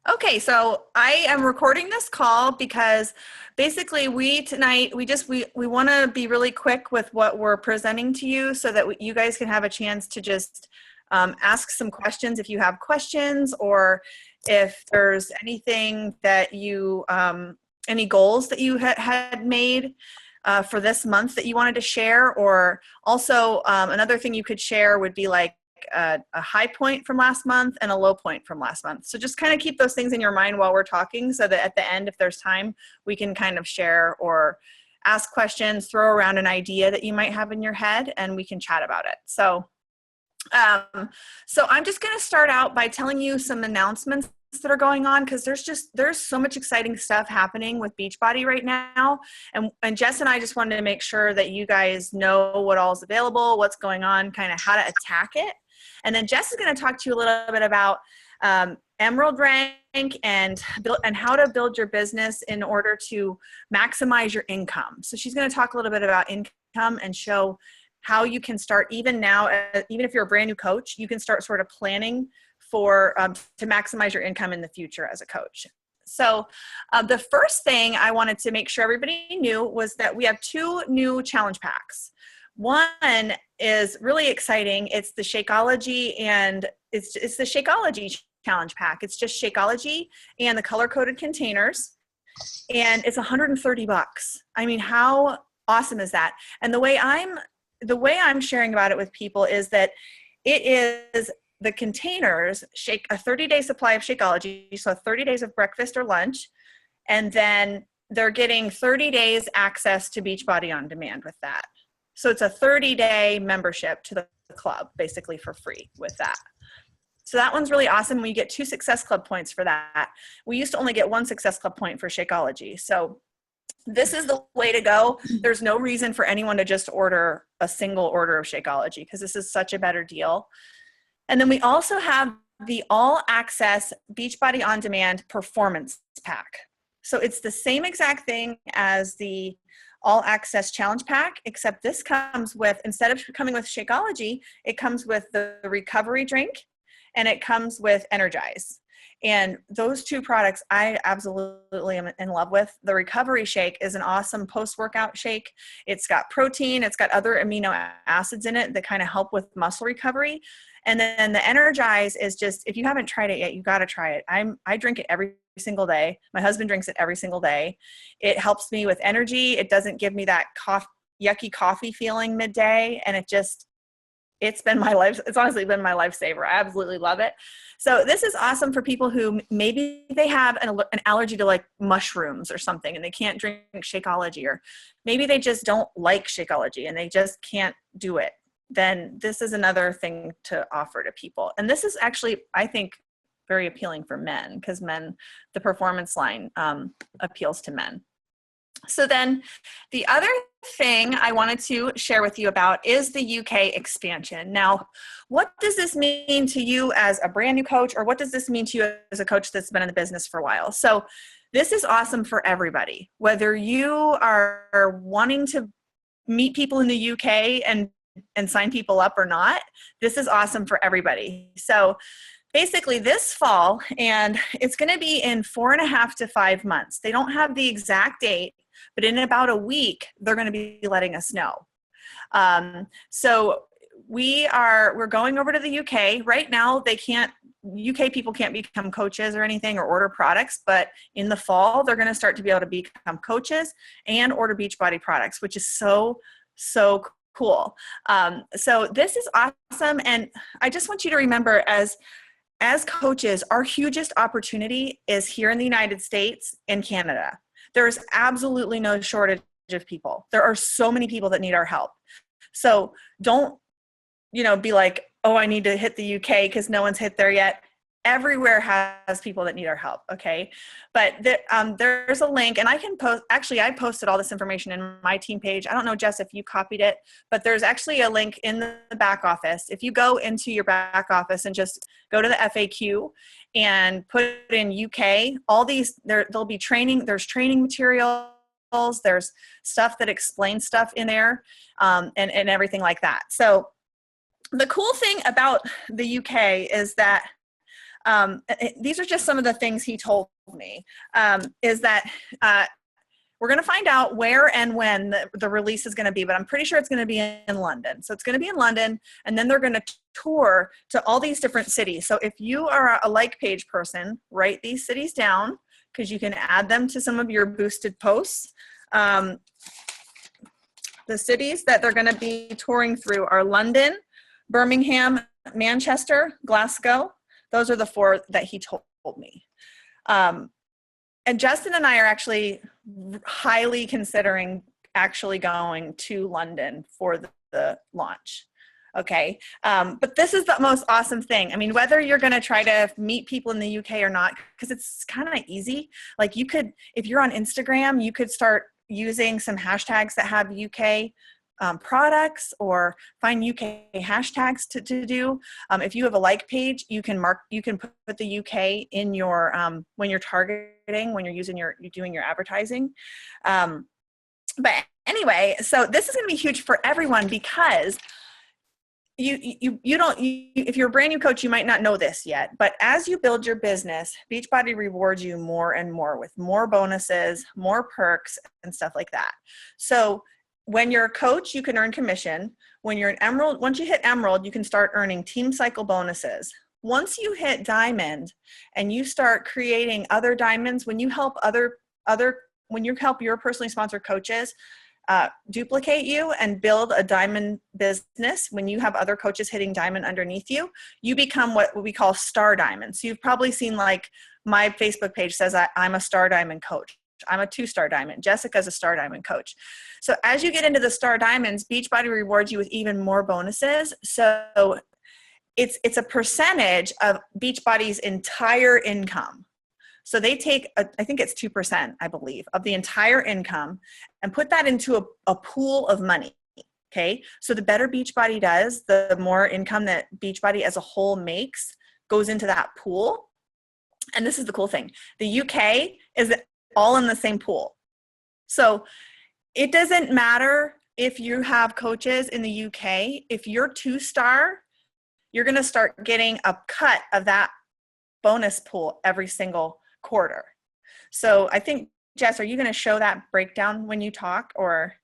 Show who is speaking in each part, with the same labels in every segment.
Speaker 1: Okay, so I am recording this call because basically we want to be really quick with what we're presenting to you so that you guys can have a chance to just ask some questions if you have questions, or if there's anything that any goals that you had made for this month that you wanted to share. Or also another thing you could share would be like a high point from last month and a low point from last month. So just kind of keep those things in your mind while we're talking, so that at the end, if there's time, we can kind of share or ask questions, throw around an idea that you might have in your head, and we can chat about it. So I'm just going to start out by telling you some announcements that are going on, because there's so much exciting stuff happening with Beachbody right now. And Jess and I just wanted to make sure that you guys know what all is available, what's going on, kind of how to attack it. And then Jess is going to talk to you a little bit about Emerald Rank and how to build your business in order to maximize your income. So she's going to talk a little bit about income and show how you can start even now, even if you're a brand new coach, you can start sort of planning for to maximize your income in the future as a coach. So the first thing I wanted to make sure everybody knew was that we have 2 new challenge packs. One is really exciting. It's the Shakeology, and it's the Shakeology challenge pack. It's just Shakeology and the color-coded containers, and it's $130. I mean, how awesome is that? And the way I'm sharing about it with people is that it is the containers, a 30-day supply of Shakeology, so 30 days of breakfast or lunch, and then they're getting 30 days access to Beachbody on demand with that. So it's a 30-day membership to the club, basically for free with that. So that one's really awesome. We get 2 Success Club points for that. We used to only get 1 Success Club point for Shakeology. So this is the way to go. There's no reason for anyone to just order a single order of Shakeology, because this is such a better deal. And then we also have the All Access Beachbody On Demand Performance Pack. So it's the same exact thing as the All Access Challenge Pack, except this comes with, instead of coming with Shakeology, it comes with the recovery drink, and it comes with Energize. And those 2 products I absolutely am in love with. The recovery shake is an awesome post-workout shake. It's got protein, it's got other amino acids in it that kind of help with muscle recovery. And then the Energize is just, if you haven't tried it yet, you got to try it. I drink it every single day. My husband drinks it every single day. It helps me with energy. It doesn't give me that yucky coffee feeling midday. And it's honestly been my lifesaver. I absolutely love it. So this is awesome for people who maybe they have an allergy to like mushrooms or something, and they can't drink Shakeology, or maybe they just don't like Shakeology and they just can't do it. Then this is another thing to offer to people. And this is actually, I think, very appealing for men, because the performance line appeals to men. So then the other thing I wanted to share with you about is the UK expansion. Now, what does this mean to you as a brand new coach, or what does this mean to you as a coach that's been in the business for a while? So this is awesome for everybody, whether you are wanting to meet people in the UK and sign people up or not. This is awesome for everybody. So basically this fall, and it's going to be in 4.5 to 5 months. They don't have the exact date, but in about a week, they're going to be letting us know. So we're going over to the UK. Right now, UK people can't become coaches or anything or order products, but in the fall, they're going to start to be able to become coaches and order Beachbody products, which is so cool. So this is awesome. And I just want you to remember, as coaches, our hugest opportunity is here in the United States and Canada. There's absolutely no shortage of people. There are so many people that need our help. So don't, be like, oh, I need to hit the UK because no one's hit there yet. Everywhere has people that need our help. Okay. But there's a link, and I can post, actually, I posted all this information in my team page. I don't know, Jess, if you copied it, but there's actually a link in the back office. If you go into your back office and just go to the FAQ and put in UK, there'll be training. There's training materials. There's stuff that explains stuff in there, and everything like that. So the cool thing about the UK is that these are just some of the things he told me, is that we're going to find out where and when the release is going to be, but I'm pretty sure it's going to be in London. So it's going to be in London, and then they're going to tour to all these different cities. So if you are a like page person, write these cities down because you can add them to some of your boosted posts. The cities that they're going to be touring through are London, Birmingham, Manchester, Glasgow. Those are the 4 that he told me. And Justin and I are actually highly considering actually going to London for the launch. Okay. But this is the most awesome thing. I mean, whether you're going to try to meet people in the UK or not, because it's kind of easy. Like you could, if you're on Instagram, you could start using some hashtags that have UK products, or find UK hashtags to do. If you have a like page, you can put the UK in your, when you're targeting, when you're doing your advertising. But anyway, so this is going to be huge for everyone, because if you're a brand new coach, you might not know this yet, but as you build your business, Beachbody rewards you more and more with more bonuses, more perks, and stuff like that. So when you're a coach, you can earn commission. When you're an Emerald, once you hit Emerald, you can start earning team cycle bonuses. Once you hit Diamond and you start creating other diamonds, when you help when you help your personally sponsored coaches duplicate you and build a diamond business, when you have other coaches hitting diamond underneath you, you become what we call star diamond. So you've probably seen, like, my Facebook page says I'm a star diamond coach. I'm a 2-star diamond. Jessica's a star diamond coach. So as you get into the star diamonds, Beachbody rewards you with even more bonuses. So it's a percentage of Beachbody's entire income. So they take, I think it's 2%, I believe, of the entire income and put that into a pool of money. Okay. So the better Beachbody does, the more income that Beachbody as a whole makes goes into that pool. And this is the cool thing. The UK is all in the same pool. So it doesn't matter if you have coaches in the UK. If you're 2-star, you're going to start getting a cut of that bonus pool every single quarter. So I think, Jess, are you going to show that breakdown when you talk, or?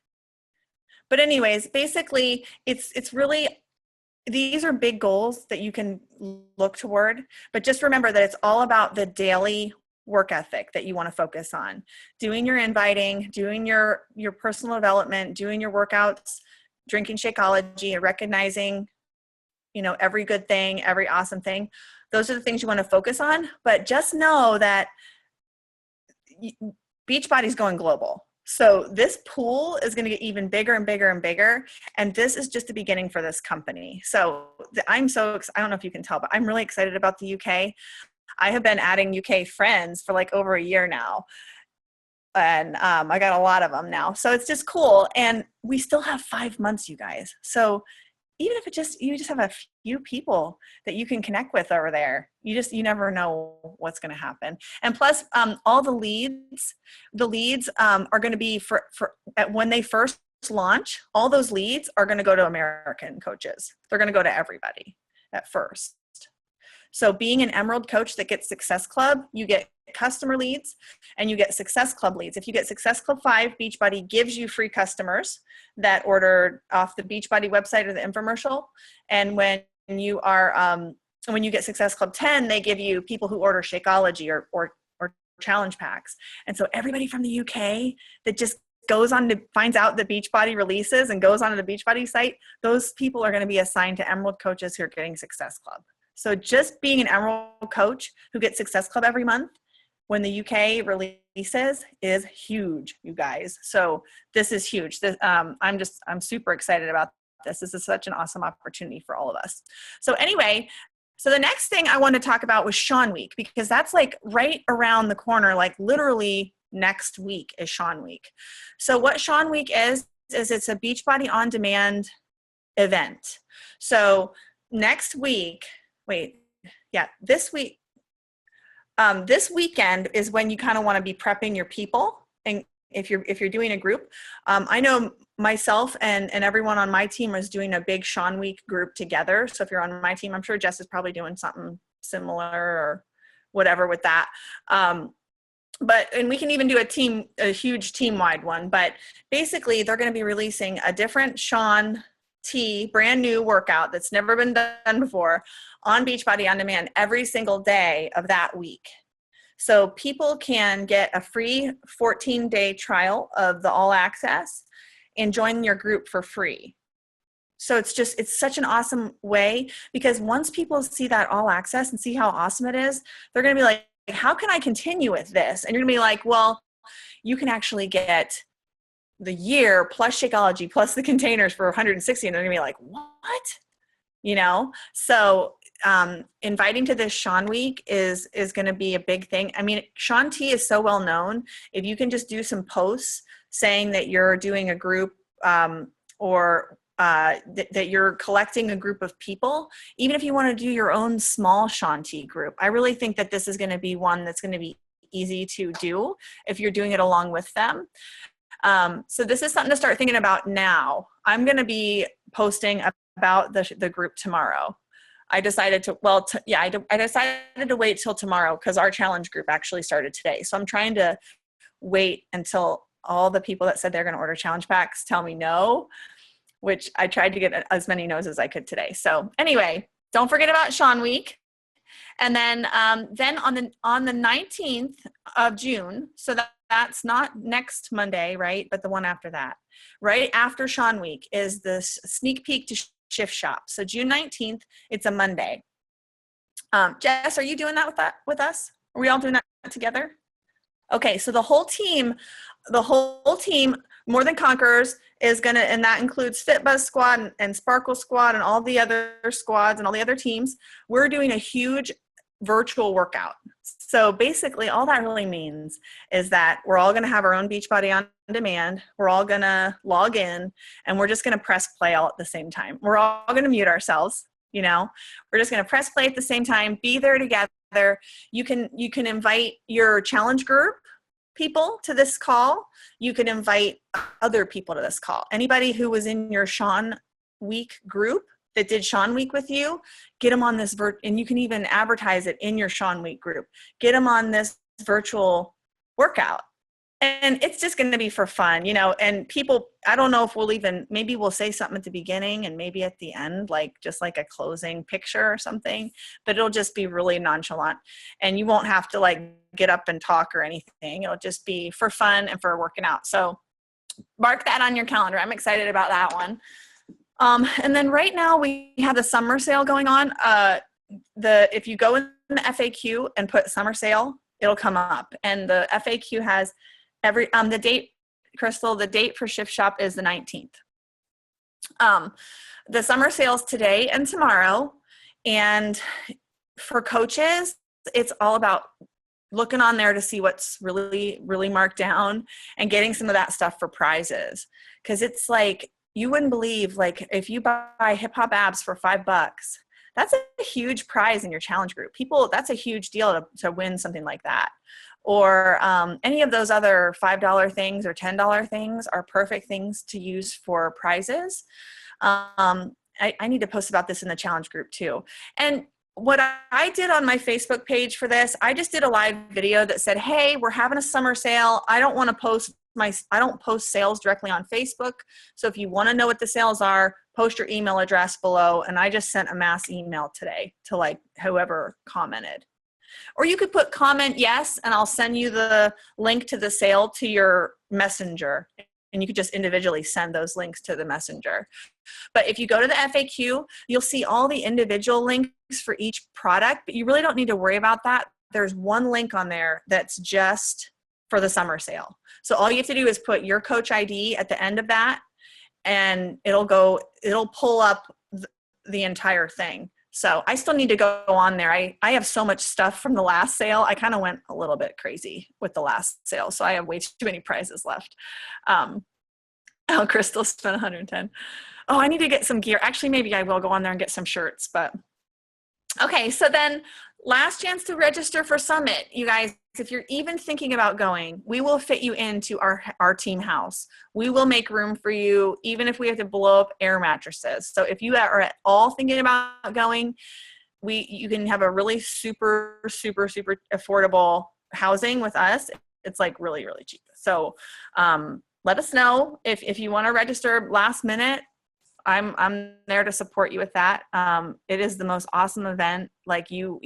Speaker 1: But anyways, basically it's really, these are big goals that you can look toward, but just remember that it's all about the daily work ethic that you want to focus on. Doing your inviting, doing your personal development, doing your workouts, drinking Shakeology, and recognizing, every good thing, every awesome thing. Those are the things you want to focus on. But just know that Beachbody's going global. So this pool is going to get even bigger and bigger and bigger. And this is just the beginning for this company. So I don't know if you can tell, but I'm really excited about the UK. I have been adding UK friends for like over a year now. And I got a lot of them now. So it's just cool. And we still have 5 months, you guys. So even if you just have a few people that you can connect with over there, you never know what's going to happen. And plus, all the leads are going to be for when they first launch. All those leads are going to go to American coaches. They're going to go to everybody at first. So being an Emerald coach that gets Success Club, you get customer leads and you get Success Club leads. If you get Success Club 5, Beachbody gives you free customers that order off the Beachbody website or the infomercial. And when you get Success Club 10, they give you people who order Shakeology or challenge packs. And so everybody from the UK that just finds out the Beachbody releases and goes onto the Beachbody site, those people are going to be assigned to Emerald coaches who are getting Success Club. So just being an Emerald coach who gets Success Club every month when the UK releases is huge, you guys. So this is huge. I'm super excited about this. This is such an awesome opportunity for all of us. So anyway, so the next thing I want to talk about was Sean Week, because that's like right around the corner, like literally next week is Sean Week. So what Sean Week is it's a Beachbody on demand event. So next week, this weekend is when you kind of want to be prepping your people. And if you're doing a group, I know myself and everyone on my team is doing a big Sean Week group together. So if you're on my team, I'm sure Jess is probably doing something similar or whatever with that. And we can even do a huge team-wide one, but basically they're going to be releasing a different Shanti brand new workout that's never been done before on Beachbody On Demand every single day of that week. So people can get a free 14-day trial of the All Access and join your group for free. So it's such an awesome way, because once people see that All Access and see how awesome it is, they're going to be like, how can I continue with this? And you're gonna be like, well, you can actually get the year plus Shakeology plus the containers for 160. And they're gonna be like, what? So inviting to this Sean Week is gonna be a big thing. I mean, Shanti is so well known. If you can just do some posts saying that you're doing a group or that you're collecting a group of people, even if you want to do your own small Shanti group. I really think that this is going to be one that's going to be easy to do if you're doing it along with them. So this is something to start thinking about now. I'm going to be posting about the group tomorrow. I decided to, I decided to wait till tomorrow because our challenge group actually started today. So I'm trying to wait until all the people that said they're going to order challenge packs tell me no, which I tried to get as many no's as I could today. So anyway, don't forget about Sean Week. And then on the 19th of June, so that's not next Monday, right? But the one after that, right after Sean Week is this sneak peek to Shift Shop. So June 19th, it's a Monday. Jess, are you doing that with us? Are we all doing that together? Okay, so the whole team, More Than Conquerors, is going to, and that includes FitBuzz Squad and Sparkle Squad and all the other squads and all the other teams. We're doing a huge virtual workout. So basically all that really means is that we're all going to have our own Beachbody On Demand. We're all going to log in and we're just going to press play all at the same time. We're all going to mute ourselves. We're just going to press play at the same time, be there together. You can invite your challenge group people to this call. You can invite other people to this call. Anybody who was in your Sean Week group that did Sean Week with you, get them on this and you can even advertise it in your Sean Week group. Get them on this virtual workout. And it's just going to be for fun, and people, I don't know if maybe we'll say something at the beginning and maybe at the end, just like a closing picture or something, but it'll just be really nonchalant and you won't have to get up and talk or anything. It'll just be for fun and for working out. So mark that on your calendar. I'm excited about that one. And then right now we have the summer sale going on. If you go in the FAQ and put summer sale, it'll come up, and the FAQ has the date, Crystal, the date for Shift Shop is the 19th. The summer sales today and tomorrow. And for coaches, it's all about looking on there to see what's really, really marked down and getting some of that stuff for prizes. Cause it's you wouldn't believe, if you buy Hip Hop Abs for $5, that's a huge prize in your challenge group. That's a huge deal to win something like that. Or any of those other $5 things or $10 things are perfect things to use for prizes. I need to post about this in the challenge group too. And what I did on my Facebook page for this, I just did a live video that said, hey, we're having a summer sale. I don't post sales directly on Facebook. So if you want to know what the sales are, post your email address below. And I just sent a mass email today to whoever commented. Or you could put comment yes, and I'll send you the link to the sale to your messenger. And you could just individually send those links to the messenger. But if you go to the FAQ, you'll see all the individual links for each product, but you really don't need to worry about that. There's one link on there that's just for the summer sale. So all you have to do is put your coach ID at the end of that, and it'll pull up the entire thing. So I still need to go on there. I have so much stuff from the last sale. I kind of went a little bit crazy with the last sale. So I have way too many prizes left. Crystal spent 110. Oh, I need to get some gear. Actually, maybe I will go on there and get some shirts, but okay. So then last chance to register for Summit. You guys, if you're even thinking about going, we will fit you into our team house. We will make room for you, even if we have to blow up air mattresses. So if you are at all thinking about going, you can have a really super affordable housing with us. It's like really, really cheap. So let us know if you want to register last minute. I'm there to support you with that. It is the most awesome event. Like you'll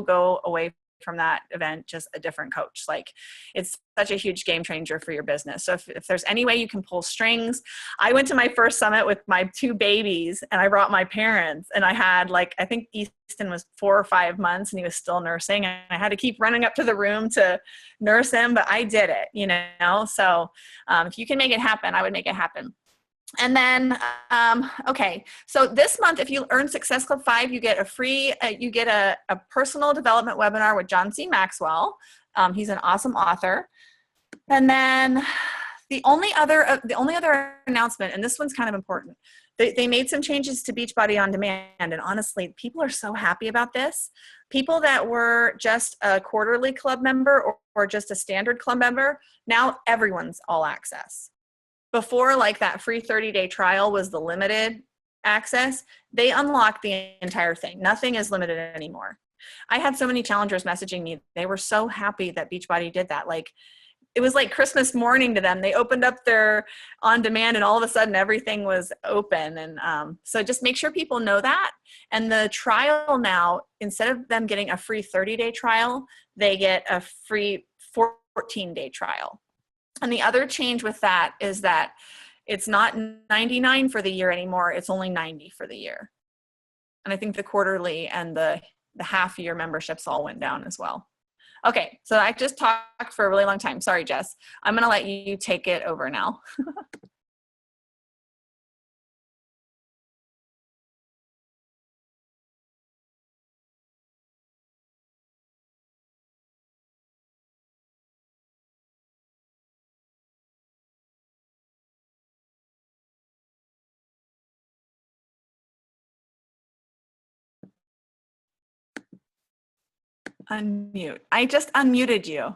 Speaker 1: go away from that event just a different coach. Like it's such a huge game changer for your business. So if there's any way you can pull strings, I went to my first summit with my 2 babies and I brought my parents, and I had I think Easton was 4 or 5 months and he was still nursing, and I had to keep running up to the room to nurse him, but I did it, So if you can make it happen, I would make it happen. And then, okay, so this month, if you earn Success Club 5, you get a personal development webinar with John C. Maxwell. He's an awesome author. And then the only other announcement, and this one's kind of important, they made some changes to Beachbody On Demand, and honestly, people are so happy about this. People that were just a quarterly club member or just a standard club member, now everyone's all access. Before, that free 30-day trial was the limited access, they unlocked the entire thing. Nothing is limited anymore. I had so many challengers messaging me. They were so happy that Beachbody did that. It was like Christmas morning to them. They opened up their on demand and all of a sudden everything was open. And so just make sure people know that. And the trial now, instead of them getting a free 30-day trial, they get a free 14-day trial. And the other change with that is that it's not $99 for the year anymore. It's only $90 for the year. And I think the quarterly and the half-year memberships all went down as well. Okay, so I just talked for a really long time. Sorry, Jess. I'm going to let you take it over now. Unmute. I just unmuted you.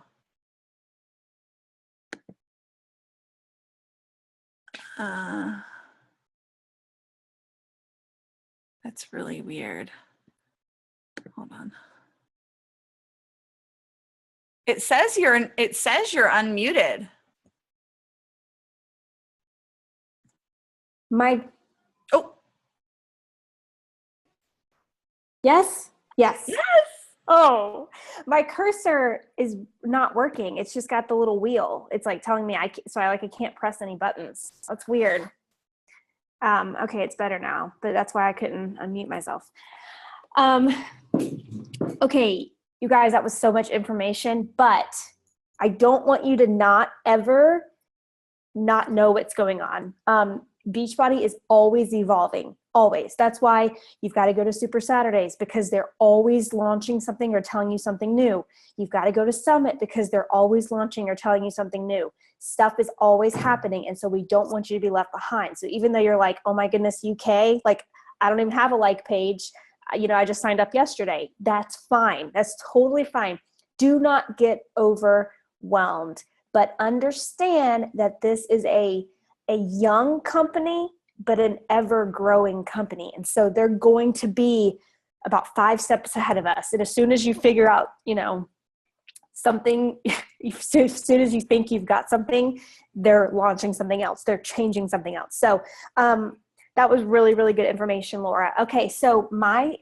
Speaker 1: That's really weird. Hold on. It says you're unmuted.
Speaker 2: Oh. Yes.
Speaker 1: Yes.
Speaker 2: Oh, my cursor is not working. It's just got the little wheel. It's telling me I can't press any buttons. That's weird. Okay, it's better now, but that's why I couldn't unmute myself. Okay, you guys, that was so much information, but I don't want you to not ever not know what's going on. Beachbody is always evolving, always. That's why you've got to go to Super Saturdays, because they're always launching something or telling you something new. You've got to go to Summit because they're always launching or telling you something new. Stuff is always happening, and so we don't want you to be left behind. So even though you're like, oh my goodness, UK, I don't even have a page. I just signed up yesterday. That's fine. That's totally fine. Do not get overwhelmed, but understand that this is a young company, but an ever-growing company. And so they're going to be about 5 steps ahead of us. And as soon as you figure out, something, as soon as you think you've got something, they're launching something else. They're changing something else. So that was really, really good information, Laura. Okay, so my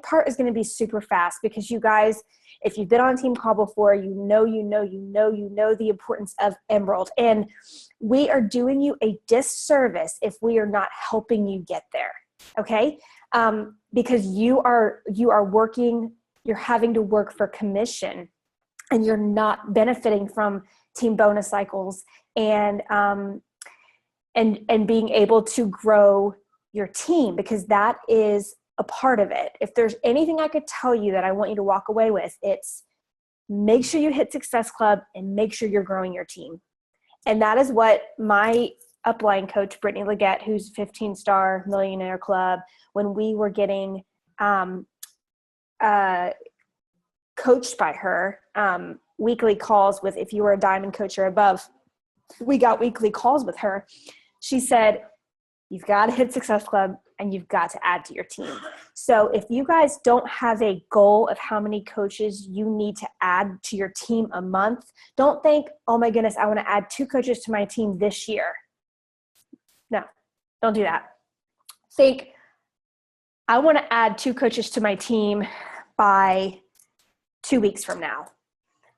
Speaker 2: part is going to be super fast, because you guys, if you've been on a team call before, you know the importance of Emerald. And we are doing you a disservice if we are not helping you get there, okay? Because you are working, you're having to work for commission, and you're not benefiting from team bonus cycles and being able to grow your team, because that is a part of it. If there's anything I could tell you that I want you to walk away with, it's make sure you hit Success Club and make sure you're growing your team. And that is what my upline coach, Brittany Leggett, who's 15-star millionaire club, when we were getting coached by her, weekly calls with, if you were a diamond coach or above, we got weekly calls with her. She said, you've got to hit Success Club. and you've got to add to your team. So if you guys don't have a goal of how many coaches you need to add to your team a month, don't think, oh my goodness, I want to add 2 coaches to my team this year. No, don't do that. Think, I want to add 2 coaches to my team by 2 weeks from now.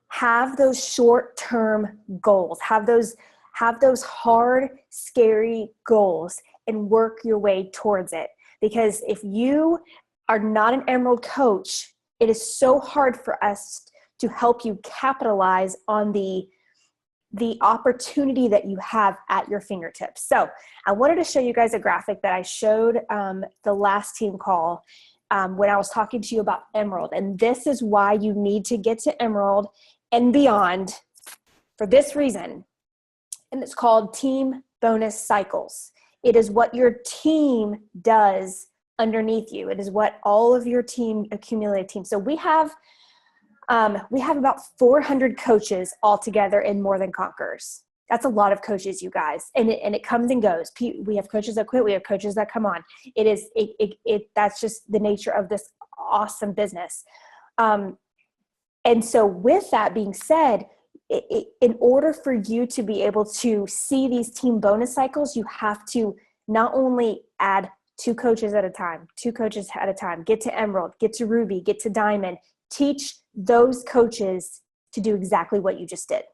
Speaker 2: Have those short-term goals. Have those hard, scary goals and work your way towards it. Because if you are not an Emerald coach, it is so hard for us to help you capitalize on the opportunity that you have at your fingertips. So I wanted to show you guys a graphic that I showed the last team call when I was talking to you about Emerald. And this is why you need to get to Emerald and beyond for this reason. And it's called team bonus cycles. It is what your team does underneath you. It is what all of your team accumulated team. So we have about 400 coaches all together in More Than Conquerors. That's a lot of coaches, you guys. And it comes and goes. We have coaches that quit. We have coaches that come on. That's just the nature of this awesome business. And so with that being said, in order for you to be able to see these team bonus cycles, you have to not only add 2 coaches at a time, get to Emerald, get to Ruby, get to Diamond, teach those coaches to do exactly what you just did.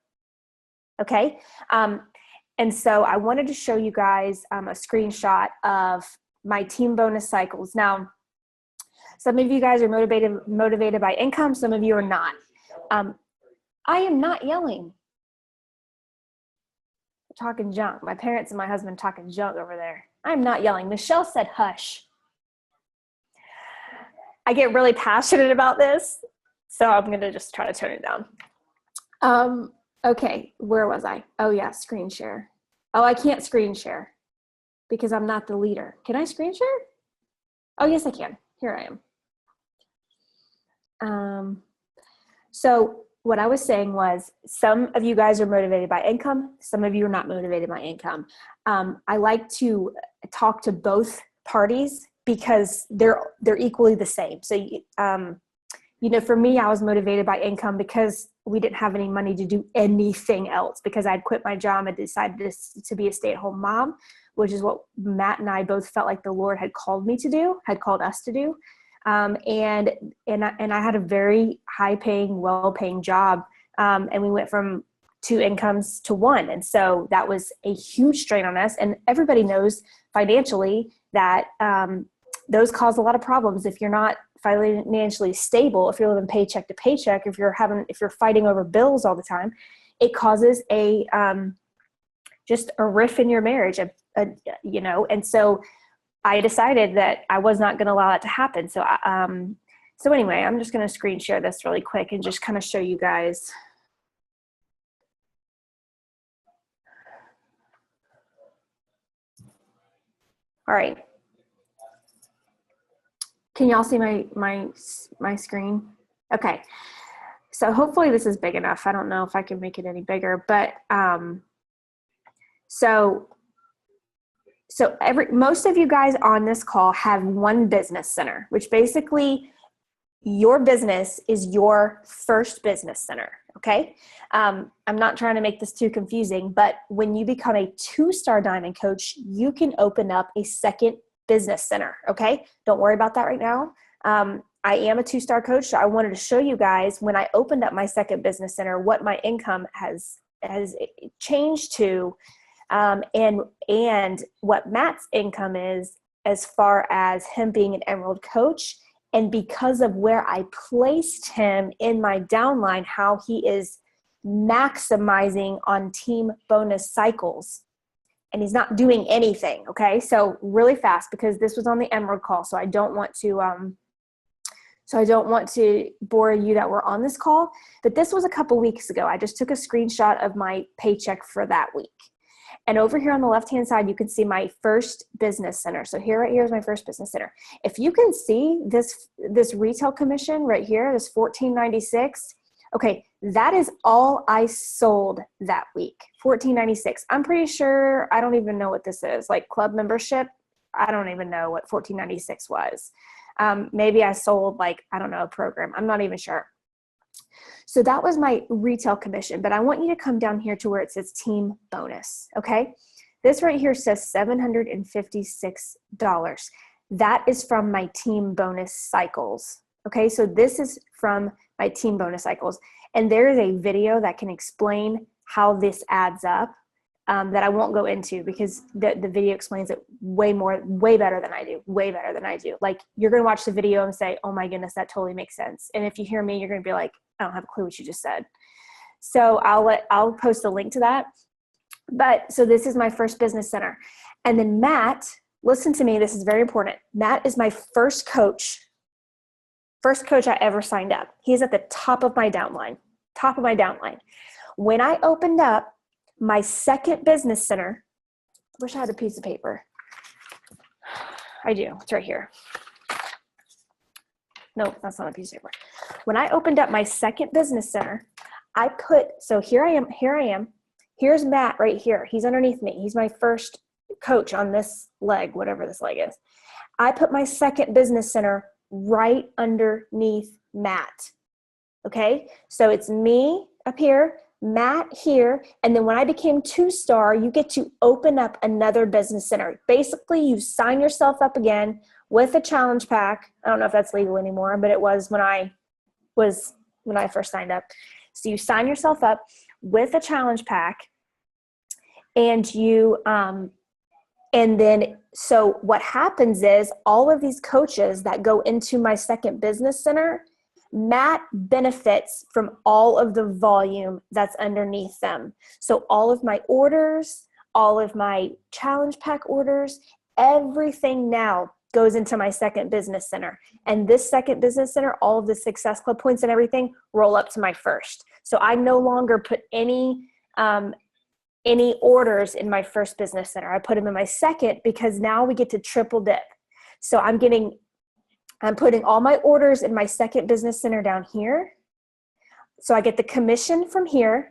Speaker 2: Okay. And so I wanted to show you guys a screenshot of my team bonus cycles. Now, some of you guys are motivated by income. Some of you are not. I am not yelling. We're talking junk. My parents and my husband talking junk over there. I'm not yelling. Michelle said, hush. I get really passionate about this, so I'm going to just try to tone it down. Okay, where was I? Oh yeah, screen share. Oh, I can't screen share because I'm not the leader. Can I screen share? Oh, yes, I can. Here I am. So what I was saying was, some of you guys are motivated by income. Some of you are not motivated by income. I like to talk to both parties because they're equally the same. So, for me, I was motivated by income because we didn't have any money to do anything else, because I'd quit my job and decided to be a stay-at-home mom, which is what Matt and I both felt like the Lord had called us to do. And I had a very high-paying, well-paying job, and we went from 2 incomes to 1. And so that was a huge strain on us. And everybody knows financially that those cause a lot of problems if you're not financially stable, if you're living paycheck to paycheck, if you're fighting over bills all the time. It causes just a rift in your marriage, and so I decided that I was not going to allow that to happen. So anyway, I'm just going to screen share this really quick and just kind of show you guys. All right. Can y'all see my screen? Okay. So hopefully this is big enough. I don't know if I can make it any bigger, but most of you guys on this call have one business center, which basically your business is your first business center. Okay. I'm not trying to make this too confusing, but when you become a 2-star diamond coach, you can open up a second business center. Okay. Don't worry about that right now. I am a 2-star coach. So I wanted to show you guys when I opened up my second business center, what my income has changed to, and what Matt's income is as far as him being an Emerald coach. And because of where I placed him in my downline, how he is maximizing on team bonus cycles. And he's not doing anything. Okay. So really fast, because this was on the Emerald call. So I don't want to bore you that were on this call, but this was a couple weeks ago. I just took a screenshot of my paycheck for that week. And over here on the left-hand side, you can see my first business center. So right here is my first business center. If you can see this retail commission right here, this $14.96. Okay, that is all I sold that week, $14.96. I'm pretty sure, I don't even know what this is, like club membership. I don't even know what $14.96 was. Maybe I sold like, I don't know, a program. I'm not even sure. So that was my retail commission, but I want you to come down here to where it says team bonus. Okay. This right here says $756. That is from my team bonus cycles. Okay. So this is from my team bonus cycles. And there is a video that can explain how this adds up, that I won't go into because the video explains it way better than I do. Like, you're going to watch the video and say, oh my goodness, that totally makes sense. And if you hear me, you're going to be like, I don't have a clue what you just said. So I'll post a link to that. But so this is my first business center. And then Matt, listen to me, this is very important. Matt is my first coach I ever signed up. He's at the top of my downline. When I opened up my second business center, I wish I had a piece of paper. I do, it's right here. No, that's not a piece of paper. When I opened up my second business center, so here I am. Here's Matt right here. He's underneath me. He's my first coach on this leg, whatever this leg is. I put my second business center right underneath Matt. Okay. So it's me up here, Matt here. And then when I became 2-star, you get to open up another business center. Basically, you sign yourself up again with a challenge pack. I don't know if that's legal anymore, but it was when I first signed up. So you sign yourself up with a challenge pack, and so what happens is all of these coaches that go into my second business center, Matt benefits from all of the volume that's underneath them. So all of my orders, all of my challenge pack orders, everything now goes into my second business center. And this second business center, all of the Success Club points and everything roll up to my first. So I no longer put any orders in my first business center. I put them in my second because now we get to triple dip. So I'm putting all my orders in my second business center down here. So I get the commission from here,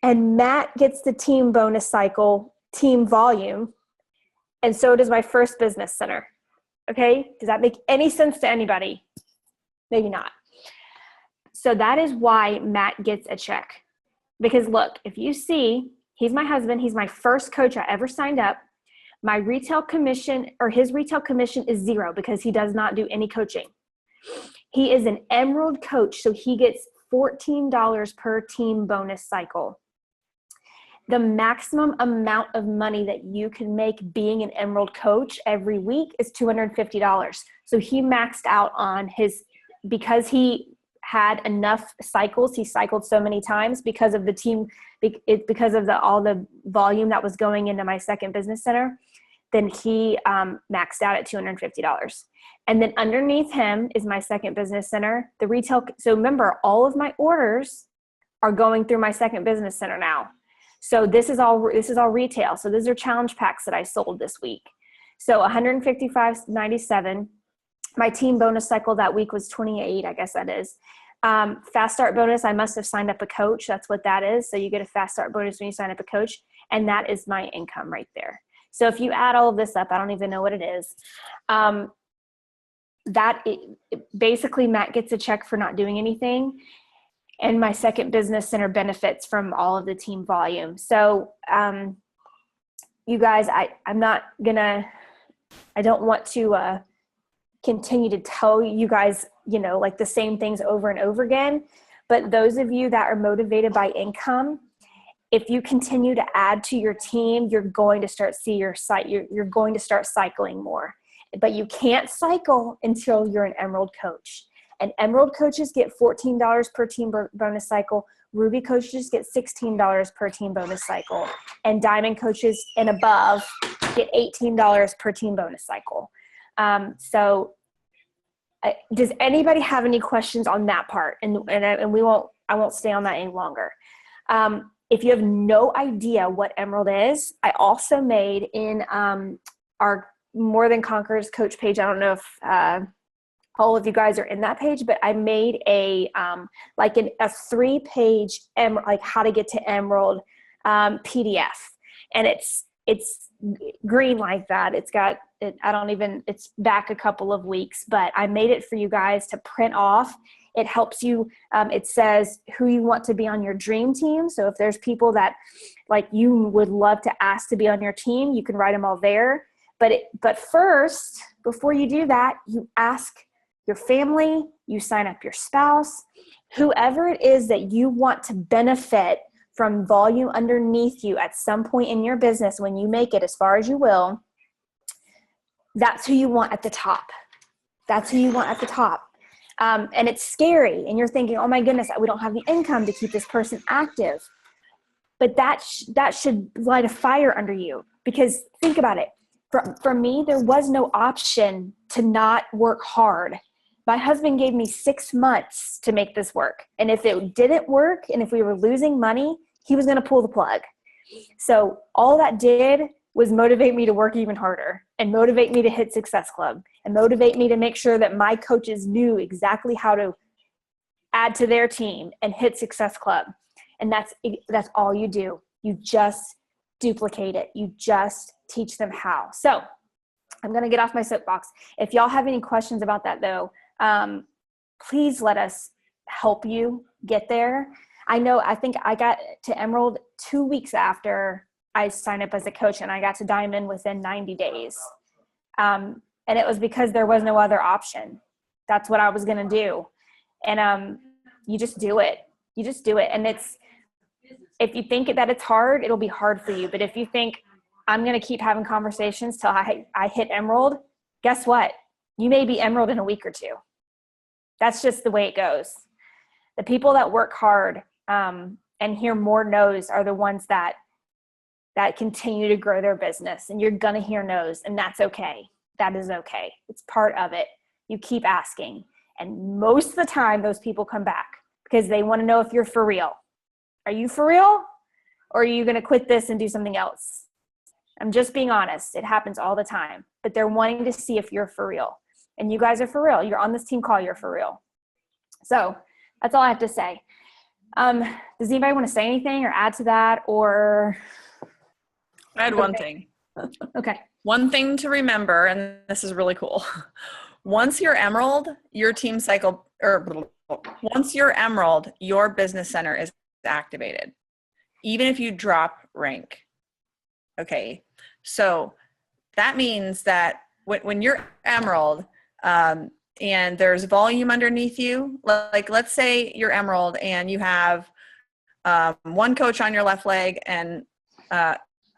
Speaker 2: and Matt gets the team bonus cycle, team volume. And so does my first business center. Okay. Does that make any sense to anybody? Maybe not. So that is why Matt gets a check. Because look, if you see, he's my husband. He's my first coach I ever signed up. My retail commission, or his retail commission, is 0 because he does not do any coaching. He is an Emerald coach, so he gets $14 per team bonus cycle. The maximum amount of money that you can make being an Emerald coach every week is $250. So he maxed out on because he had enough cycles. He cycled so many times because of the team, because of all the volume that was going into my second business center. Then he maxed out at $250. And then underneath him is my second business center, the retail. So remember, all of my orders are going through my second business center now. So this is all retail. So these are challenge packs that I sold this week. So $155.97. My team bonus cycle that week was 28, I guess that is. Fast start bonus, I must have signed up a coach. That's what that is. So you get a fast start bonus when you sign up a coach. And that is my income right there. So if you add all of this up, I don't even know what it is. Basically, Matt gets a check for not doing anything. And my second business center benefits from all of the team volume. So you guys, I don't want to continue to tell you guys, like the same things over and over again. But those of you that are motivated by income, if you continue to add to your team, you're going to start you're going to start cycling more. But you can't cycle until you're an Emerald coach. And Emerald coaches get $14 per team bonus cycle. Ruby coaches get $16 per team bonus cycle. And Diamond coaches and above get $18 per team bonus cycle. Does anybody have any questions on that part? And I won't stay on that any longer. If you have no idea what Emerald is, I also made in our More Than Conquerors coach page. I don't know if all of you guys are in that page, but I made a 3-page like how to get to Emerald PDF, and it's green like that. It's got it's back a couple of weeks, but I made it for you guys to print off. It helps you. It says who you want to be on your dream team. So if there's people that like you would love to ask to be on your team, you can write them all there. But first, before you do that, you ask your family, you sign up your spouse, whoever it is that you want to benefit from volume underneath you at some point in your business when you make it as far as you will. That's who you want at the top. That's who you want at the top. And it's scary. And you're thinking, oh my goodness, we don't have the income to keep this person active. But that should light a fire under you, because think about it. For me, there was no option to not work hard. My husband gave me 6 months to make this work. And if it didn't work and if we were losing money, he was going to pull the plug. So all that did was motivate me to work even harder and motivate me to hit Success Club and motivate me to make sure that my coaches knew exactly how to add to their team and hit Success Club. And that's all you do. You just duplicate it. You just teach them how. So I'm going to get off my soapbox. If y'all have any questions about that though, please let us help you get there. I think I got to Emerald 2 weeks after I signed up as a coach, and I got to Diamond within 90 days. And it was because there was no other option. That's what I was going to do. And you just do it. You just do it. And if you think that it's hard, it'll be hard for you. But if you think I'm going to keep having conversations till I hit Emerald, guess what? You may be Emerald in a week or two. That's just the way it goes. The people that work hard and hear more no's are the ones that continue to grow their business. And you're going to hear no's, and that's okay. That is okay. It's part of it. You keep asking. And most of the time, those people come back because they want to know if you're for real. Are you for real? Or are you going to quit this and do something else? I'm just being honest. It happens all the time. But they're wanting to see if you're for real. And you guys are for real. You're on this team call. You're for real. So that's all I have to say. Does anybody want to say anything or add to that? Or
Speaker 1: I had one thing.
Speaker 2: Okay.
Speaker 1: One thing to remember, and this is really cool. Once you're Emerald, your team cycle, or once you're Emerald, your business center is activated, even if you drop rank. Okay. So that means that when you're Emerald, and there's volume underneath you, like let's say you're Emerald and you have one coach on your left leg and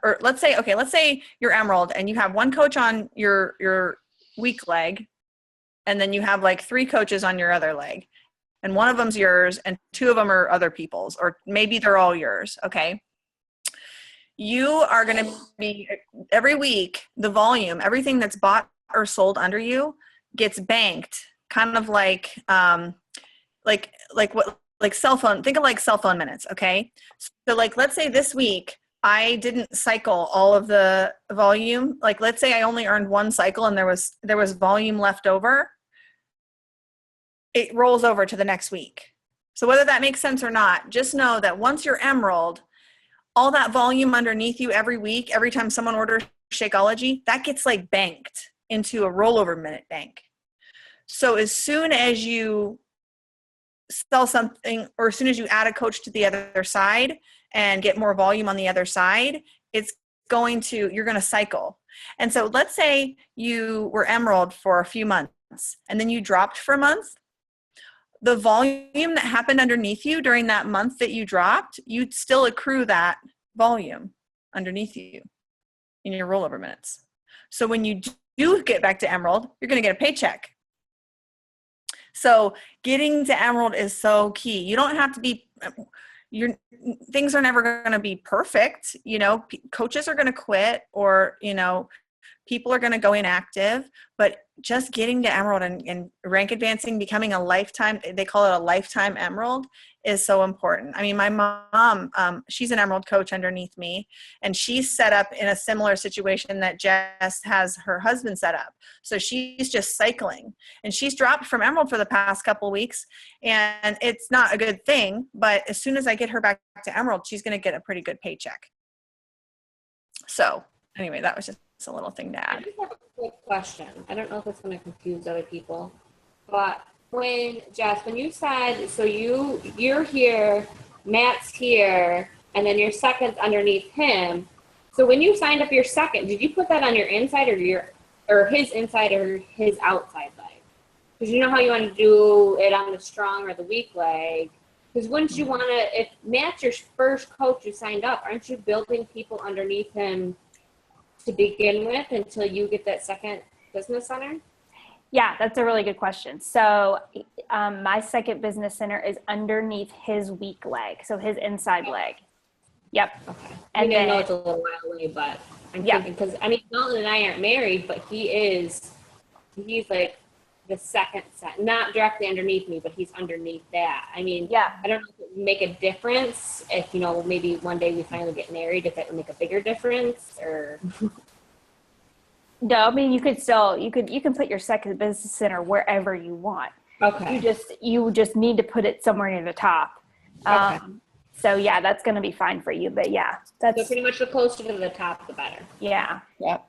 Speaker 1: or let's say you're Emerald and you have one coach on your weak leg, and then you have like 3 coaches on your other leg, and one of them's yours and 2 of them are other people's, or maybe they're all yours. Okay. You are going to be, every week, the volume, everything that's bought or sold under you gets banked, kind of like cell phone. Think of like cell phone minutes. Okay. So like, let's say this week I didn't cycle all of the volume. Like, let's say I only earned 1 cycle and there was volume left over. It rolls over to the next week. So whether that makes sense or not, just know that once you're Emerald, all that volume underneath you every week, every time someone orders Shakeology, that gets like banked into a rollover minute bank. So as soon as you sell something, or as soon as you add a coach to the other side and get more volume on the other side, you're going to cycle. And so let's say you were Emerald for a few months and then you dropped for a month. The volume that happened underneath you during that month that you dropped, you'd still accrue that volume underneath you in your rollover minutes. So when you do get back to Emerald, you're going to get a paycheck. So getting to Emerald is so key. You don't have to be, things are never going to be perfect. Coaches are going to quit, or, people are going to go inactive, but just getting to Emerald and rank advancing, becoming a lifetime, they call it a lifetime Emerald, is so important. I mean, my mom, she's an Emerald coach underneath me, and she's set up in a similar situation that Jess has her husband set up. So she's just cycling, and she's dropped from Emerald for the past couple of weeks, and it's not a good thing, but as soon as I get her back to Emerald, she's going to get a pretty good paycheck. So anyway, that was just a little thing to add.
Speaker 3: quick question. I don't know if it's going to confuse other people, but when you said, so you're here, Matt's here, and then your second's underneath him. So when you signed up your second, did you put that on your inside or his inside or his outside leg? Because you know how you want to do it on the strong or the weak leg. Because wouldn't you want to, if Matt's your first coach you signed up, aren't you building people underneath him to begin with until you get that second business center?
Speaker 2: Yeah, that's a really good question. So my second business center is underneath his weak leg, so his inside leg. Yep.
Speaker 3: Okay.
Speaker 2: And
Speaker 3: I know it's a little while away, but I'm thinking, because Dalton and I aren't married, but he's like the second set, not directly underneath me, but he's underneath that. I don't know if it would make a difference if, maybe one day we finally get married, if it would make a bigger difference or.
Speaker 2: No, I mean, you can put your second business center wherever you want.
Speaker 3: Okay.
Speaker 2: You just need to put it somewhere near the top.
Speaker 3: Okay.
Speaker 2: So yeah, that's going to be fine for you. But yeah,
Speaker 3: so pretty much the closer to the top, the better.
Speaker 2: Yeah.
Speaker 3: Yep.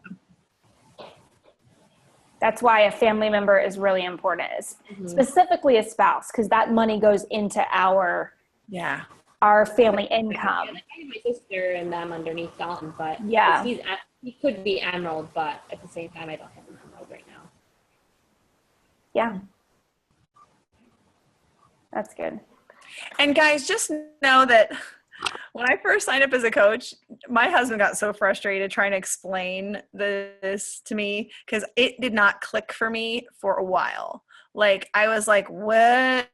Speaker 2: That's why a family member is really important, specifically a spouse, because that money goes into our family income.
Speaker 3: Yeah, I have my sister and them underneath Dalton, but he could be Emerald, but at the same time, I don't have an Emerald right now.
Speaker 2: Yeah. That's good.
Speaker 1: And guys, just know that when I first signed up as a coach, my husband got so frustrated trying to explain this to me because it did not click for me for a while. Like, I was like, what?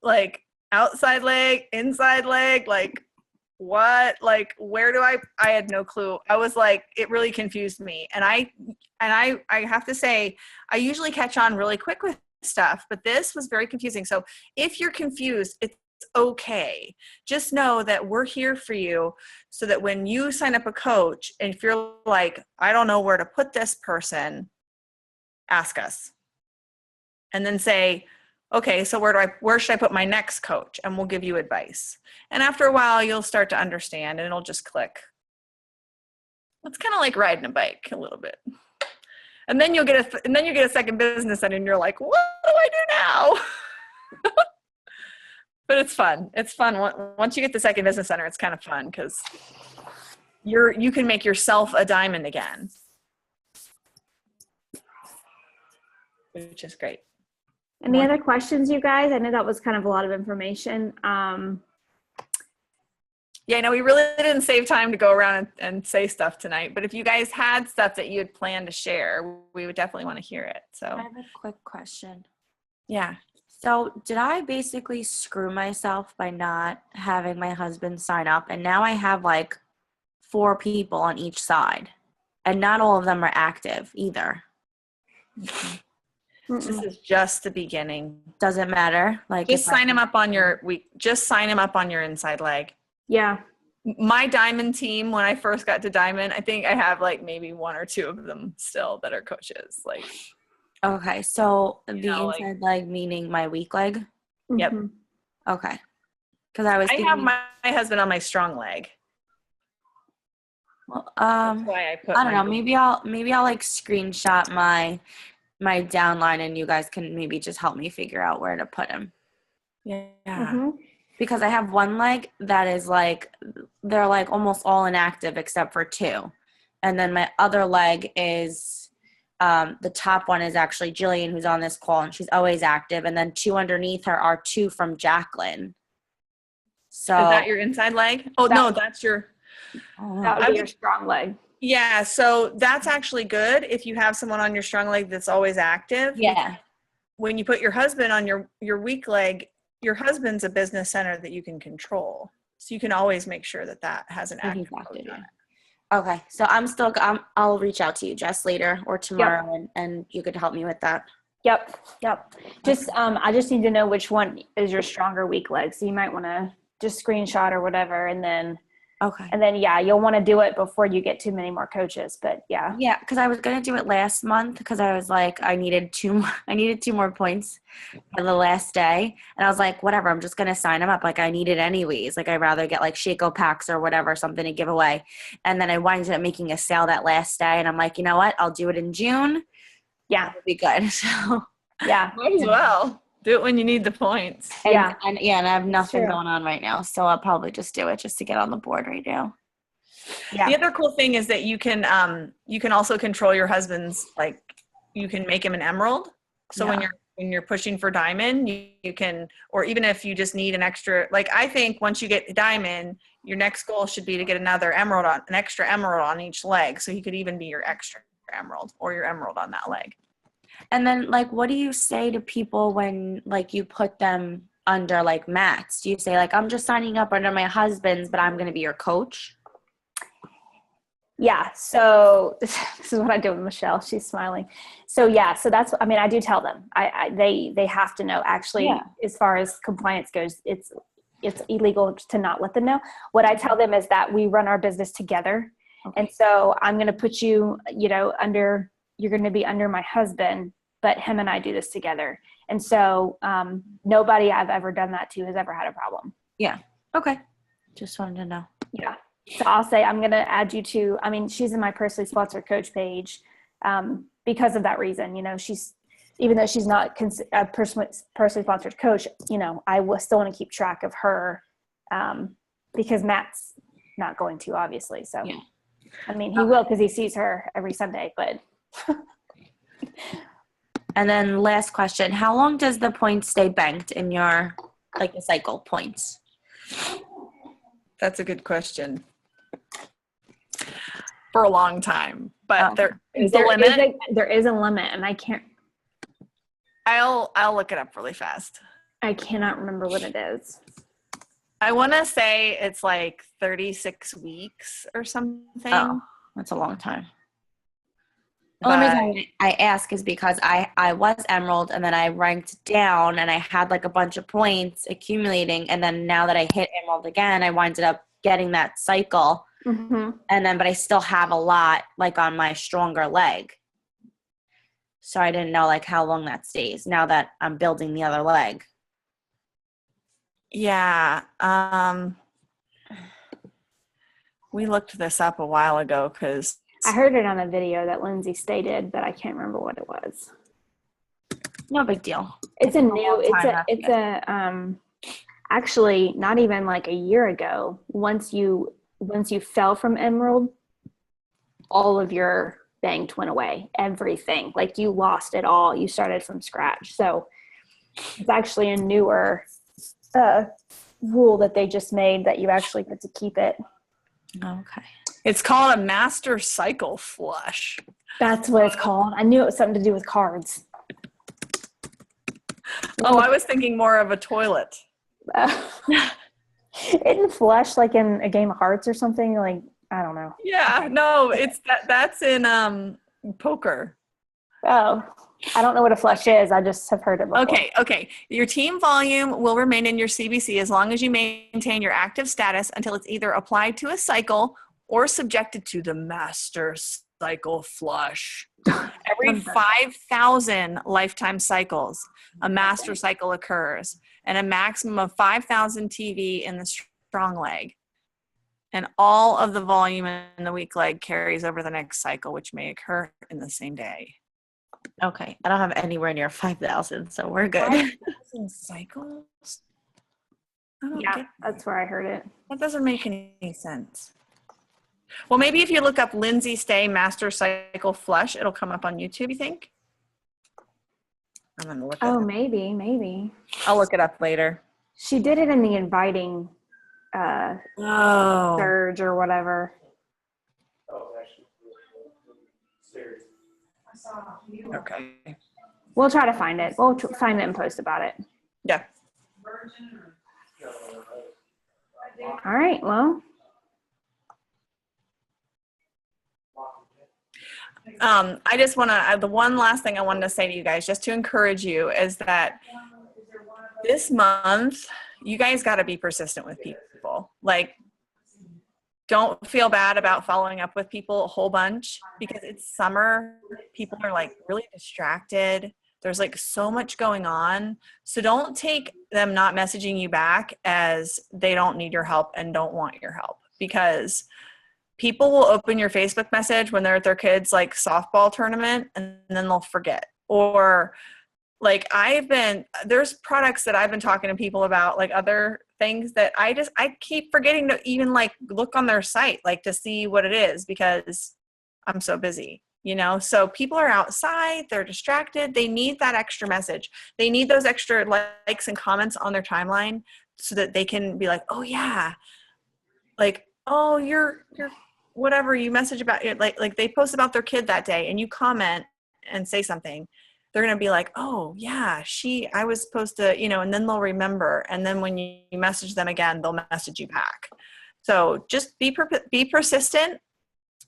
Speaker 1: Like, outside leg, inside leg, like, what? Like, where do I had no clue. I was like, it really confused me. And I have to say, I usually catch on really quick with stuff, but this was very confusing. So if you're confused, it's okay. Just know that we're here for you so that when you sign up a coach and if you're like, I don't know where to put this person, ask us. And then say, okay, so where should I put my next coach? And we'll give you advice. And after a while, you'll start to understand and it'll just click. It's kind of like riding a bike a little bit. And then you get a second business and you're like, what do I do now? But it's fun. It's fun. Once you get the second business center, it's kind of fun because you can make yourself a diamond again, which is great.
Speaker 2: Any other questions, you guys? I know that was kind of a lot of information.
Speaker 1: Yeah, no, we really didn't save time to go around and say stuff tonight. But if you guys had stuff that you had planned to share, we would definitely want to hear it. So
Speaker 4: I have a quick question.
Speaker 1: Yeah.
Speaker 4: So did I basically screw myself by not having my husband sign up? And now I have like 4 people on each side. And not all of them are active either.
Speaker 1: This is just the beginning.
Speaker 4: Doesn't matter. Like,
Speaker 1: just sign him up on your inside leg.
Speaker 2: Yeah.
Speaker 1: My diamond team, when I first got to diamond, I think I have like maybe 1 or 2 of them still that are coaches. Like,
Speaker 4: okay, so the inside leg meaning my weak leg?
Speaker 1: Yep.
Speaker 4: Okay. Because I
Speaker 1: have my husband on my strong leg.
Speaker 4: Well,
Speaker 1: that's why
Speaker 4: I don't know. Maybe I'll like screenshot my downline and you guys can maybe just help me figure out where to put him.
Speaker 1: Yeah.
Speaker 4: Because I have one leg that is like, they're like almost all inactive except for 2. And then my other leg is, the top one is actually Jillian, who's on this call, and she's always active. And then 2 underneath her are 2 from Jacqueline. So
Speaker 1: is that your inside leg? Oh, no, that's your.
Speaker 2: That would be your strong leg.
Speaker 1: Yeah, so that's actually good if you have someone on your strong leg that's always active.
Speaker 4: Yeah.
Speaker 1: When you put your husband on your weak leg, your husband's a business center that you can control. So you can always make sure that has an active coach on it.
Speaker 4: Okay, so I'll reach out to you, Jess, later or tomorrow, and you could help me with that.
Speaker 2: Yep. Just I just need to know which one is your stronger weak leg. So you might want to just screenshot or whatever, and then you'll want to do it before you get too many more coaches. But yeah,
Speaker 4: because I was gonna do it last month because I was like I needed 2 more points for the last day, and I was like, whatever, I'm just gonna sign them up. Like I need it anyways. Like I'd rather get like Shakeology packs or whatever, something to give away. And then I winded up making a sale that last day, and I'm like, you know what? I'll do it in June.
Speaker 2: Yeah.
Speaker 4: would be good. So
Speaker 2: Yeah.
Speaker 1: Might as well do it when you need the points.
Speaker 4: and
Speaker 2: Yeah.
Speaker 4: and I have nothing
Speaker 2: true.
Speaker 4: going on right now, so I'll probably just do it just to get on the board right now.
Speaker 2: Yeah.
Speaker 1: The other cool thing is that you can also control your husband's, like, you can make him an emerald. So when you're pushing for diamond, you can, or even if you just need an extra, like, I think once you get diamond, your next goal should be to get an extra emerald on each leg. So he could even be your extra emerald or your emerald on that leg.
Speaker 4: And then, like, what do you say to people when, like, you put them under, like, mats? Do you say, like, I'm just signing up under my husband's, but I'm going to be your coach?
Speaker 2: Yeah. So this is what I do with Michelle. She's smiling. So yeah. So that's, I mean, I do tell them, they have to know, actually, as far as compliance goes, it's illegal to not let them know. What I tell them is that we run our business together. Okay. And so I'm going to put you, you're going to be under my husband, but him and I do this together. And so nobody I've ever done that to has ever had a problem.
Speaker 4: Yeah. Okay. Just wanted to know.
Speaker 2: Yeah. So I'll say, I'm going to add you to, I mean, she's in my personally sponsored coach page because of that reason. Even though she's not a personally sponsored coach, I will still want to keep track of her because Matt's not going to, obviously. So, yeah. I mean, he will because he sees her every Sunday, but.
Speaker 4: And then last question, how long does the points stay banked in your, like, the cycle points?
Speaker 1: That's a good question. For a long time, but there is a limit.
Speaker 2: There is a limit, and I can't.
Speaker 1: I'll look it up really fast.
Speaker 2: I cannot remember what it is.
Speaker 1: I want to say it's like 36 weeks or something.
Speaker 4: Oh, that's a long time. The only reason I ask is because I was Emerald and then I ranked down and I had like a bunch of points accumulating, and then now that I hit Emerald again, I winded up getting that cycle. Mm-hmm. And then, but I still have a lot like on my stronger leg. So I didn't know like how long that stays now that I'm building the other leg.
Speaker 1: Yeah. We looked this up a while ago because
Speaker 2: I heard it on a video that Lindsay stated, but I can't remember what it was.
Speaker 4: No big deal.
Speaker 2: Actually not even like a year ago, once you fell from Emerald, all of your banked went away, everything. Like you lost it all. You started from scratch. So it's actually a newer rule that they just made that you actually get to keep it.
Speaker 4: Okay.
Speaker 1: It's called a master cycle flush.
Speaker 2: That's what it's called. I knew it was something to do with cards.
Speaker 1: Oh, I was thinking more of a toilet.
Speaker 2: Isn't flush like in a game of hearts or something? Like, I don't know.
Speaker 1: Yeah, no, it's that's in poker.
Speaker 2: Oh, I don't know what a flush is. I just have heard it before.
Speaker 1: Okay. Your team volume will remain in your CBC as long as you maintain your active status until it's either applied to a cycle or subjected to the master cycle flush. Every 5,000 lifetime cycles, a master cycle occurs, and a maximum of 5,000 TV in the strong leg. And all of the volume in the weak leg carries over the next cycle, which may occur in the same day.
Speaker 4: Okay. I don't have anywhere near 5,000, so we're good.
Speaker 1: 5,000 cycles?
Speaker 2: That's where I heard it.
Speaker 1: That doesn't make any sense. Well, maybe if you look up Lindsay Stay Master Cycle Flush, it'll come up on YouTube, you think? I'm going to look
Speaker 2: at it. Maybe.
Speaker 1: I'll look it up later.
Speaker 2: She did it in the inviting surge or whatever.
Speaker 1: Okay.
Speaker 2: We'll try to find it. We'll find it and post about it.
Speaker 1: Yeah.
Speaker 2: All right. Well.
Speaker 1: I just want to, the one last thing I wanted to say to you guys, just to encourage you, is that this month, you guys got to be persistent with people. Like, don't feel bad about following up with people a whole bunch because it's summer. People are like really distracted. There's like so much going on. So don't take them not messaging you back as they don't need your help and don't want your help, because people will open your Facebook message when they're at their kids' like softball tournament, and then they'll forget. Or like there's products that I've been talking to people about, like other things that I keep forgetting to even like look on their site, like to see what it is, because I'm so busy, so people are outside, they're distracted. They need that extra message. They need those extra likes and comments on their timeline so that they can be like, oh yeah, like, oh, you're whatever you message about it. Like they post about their kid that day and you comment and say something. They're going to be like, oh yeah, I was supposed to, and then they'll remember. And then when you message them again, they'll message you back. So just be persistent.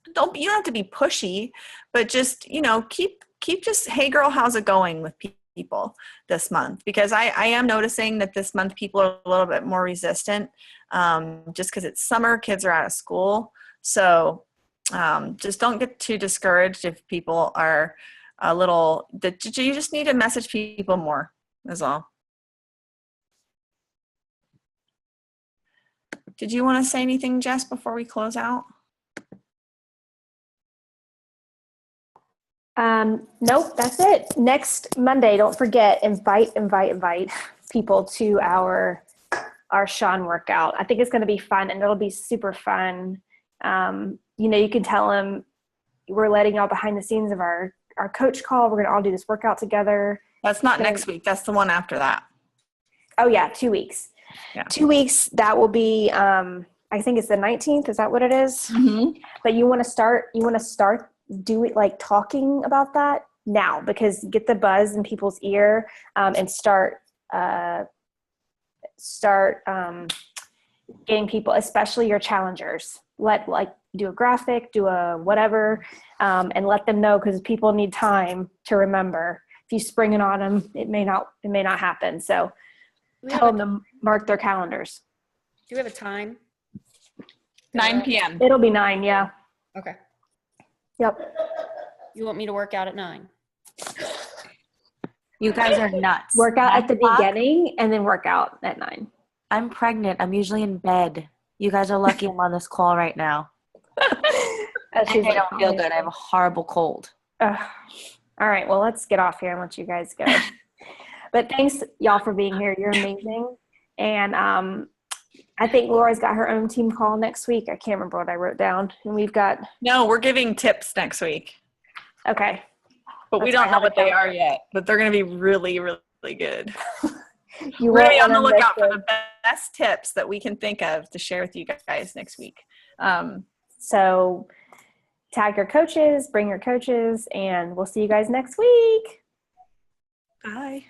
Speaker 1: You don't have to be pushy, but just, keep just, hey girl, how's it going with people this month? Because I am noticing that this month people are a little bit more resistant, just because it's summer, kids are out of school. So just don't get too discouraged if people are a little, you just need to message people more, is all. Did you want to say anything, Jess, before we close out?
Speaker 2: Nope, that's it. Next Monday, don't forget, invite people to our Sean workout. I think it's going to be fun, and it'll be super fun. You can tell them we're letting y'all behind the scenes of our coach call. We're going to all do this workout together.
Speaker 1: That's not next week. That's the one after that.
Speaker 2: Oh yeah, 2 weeks. Yeah. 2 weeks. That will be, I think it's the 19th. Is that what it is?
Speaker 1: Mm-hmm.
Speaker 2: But you want to start doing like talking about that now, because get the buzz in people's ear, and start getting people, especially your challengers, do a graphic, do a whatever, and let them know, because people need time to remember. If you spring it on them, it may not happen. So tell them to mark their calendars.
Speaker 3: Do we have a time?
Speaker 1: 9 p.m.
Speaker 2: It'll be 9. Yeah.
Speaker 3: Okay.
Speaker 2: Yep.
Speaker 3: You want me to work out at 9?
Speaker 4: You guys are nuts.
Speaker 2: Work out at the beginning and then work out at 9.
Speaker 4: I'm pregnant. I'm usually in bed. You guys are lucky I'm on this call right now. I don't feel good. I have a horrible cold.
Speaker 2: All right. Well, let's get off here and let you guys go. But thanks, y'all, for being here. You're amazing. And I think Laura's got her own team call next week. I can't remember what I wrote down. And
Speaker 1: No, we're giving tips next week.
Speaker 2: Okay.
Speaker 1: But we don't know what they are yet. But they're going to be really, really good.
Speaker 2: We're
Speaker 1: going to be on the lookout for the best tips that we can think of to share with you guys next week.
Speaker 2: So tag your coaches, bring your coaches, and we'll see you guys next week.
Speaker 1: Bye.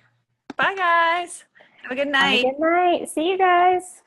Speaker 1: Bye, guys. Have a good night.
Speaker 2: Have a good night. See you guys.